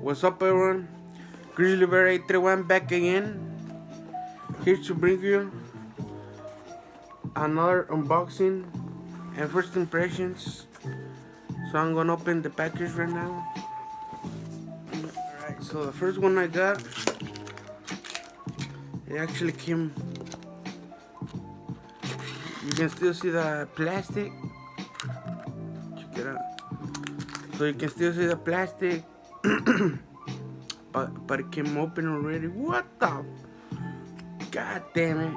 What's up, everyone? Grizzly Bear 831 back again, here to bring you another unboxing and first impressions. So I'm gonna open the package right now. Alright, so the first one I got, it actually came. You can still see the plastic. Check it out. So you can still see the plastic, but it came open already. What the? God damn it!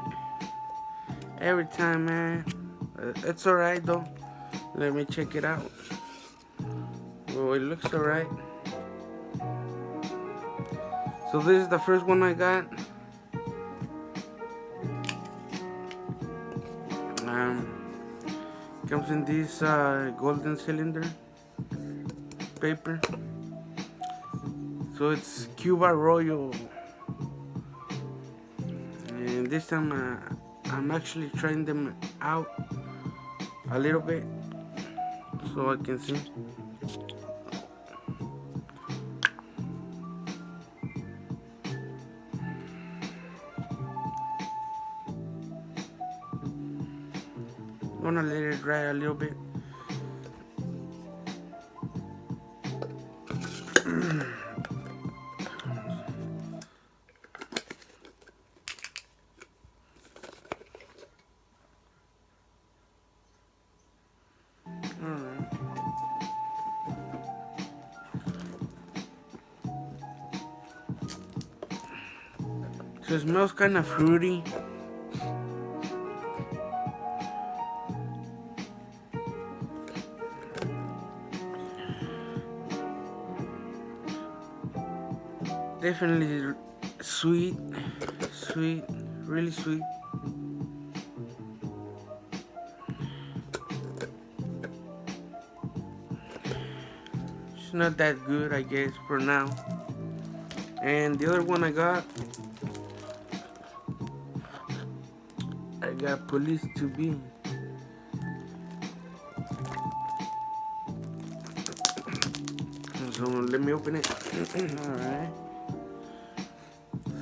Every time, man. It's alright though. Let me check it out. Well, it looks alright. So this is the first one I got. Comes in this golden cylinder paper. So it's Cuba Royal. And this time I'm actually trying them out a little bit so I can see. I'm gonna let it dry a little bit. Alright. So it smells kind of fruity. Definitely sweet, really sweet. It's not that good, I guess, for now. And the other one I got Police to Be. So let me open it. Alright.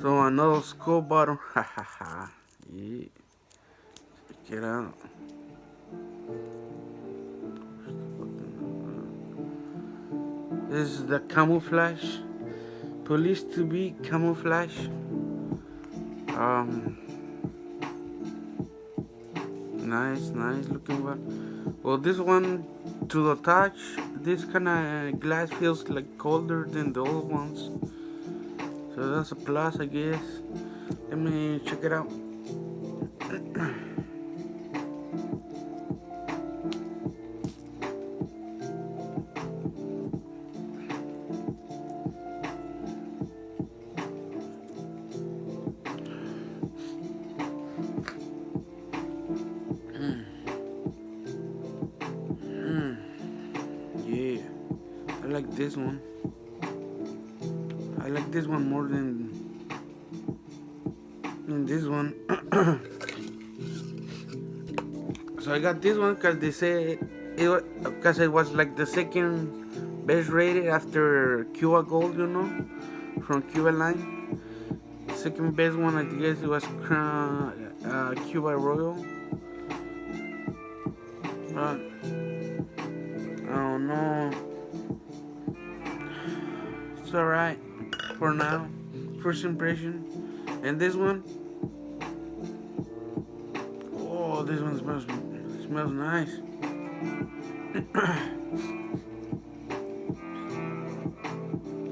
So another skull bottle. Hahaha. Yeah. Check it out. This is the camouflage. Police to Be camouflage. Nice looking one. Well, this one, to the touch, this kind of glass feels like colder than the old ones. So that's a plus, I guess. Let me check it out. Yeah, I like this one. I like this one more than this one. So I got this one because they say because it was like the second best rated after Cuba Gold, you know, from Cuba line. Second best one, I guess it was Cuba Royal. I don't know. It's alright for now. First impression. And this one, oh, this one smells nice.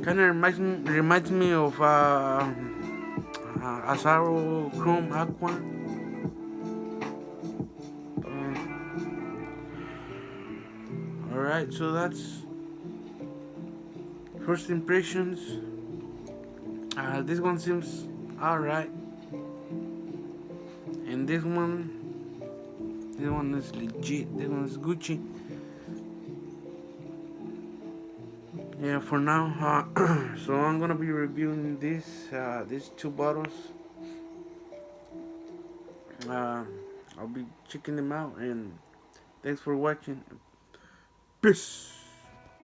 Kind of reminds me of Azaro Chrome Aqua. Alright, so that's first impressions. This one seems alright. And this one is legit. This one is Gucci. Yeah, for now. So I'm gonna be reviewing these two bottles. I'll be checking them out, and thanks for watching. Peace.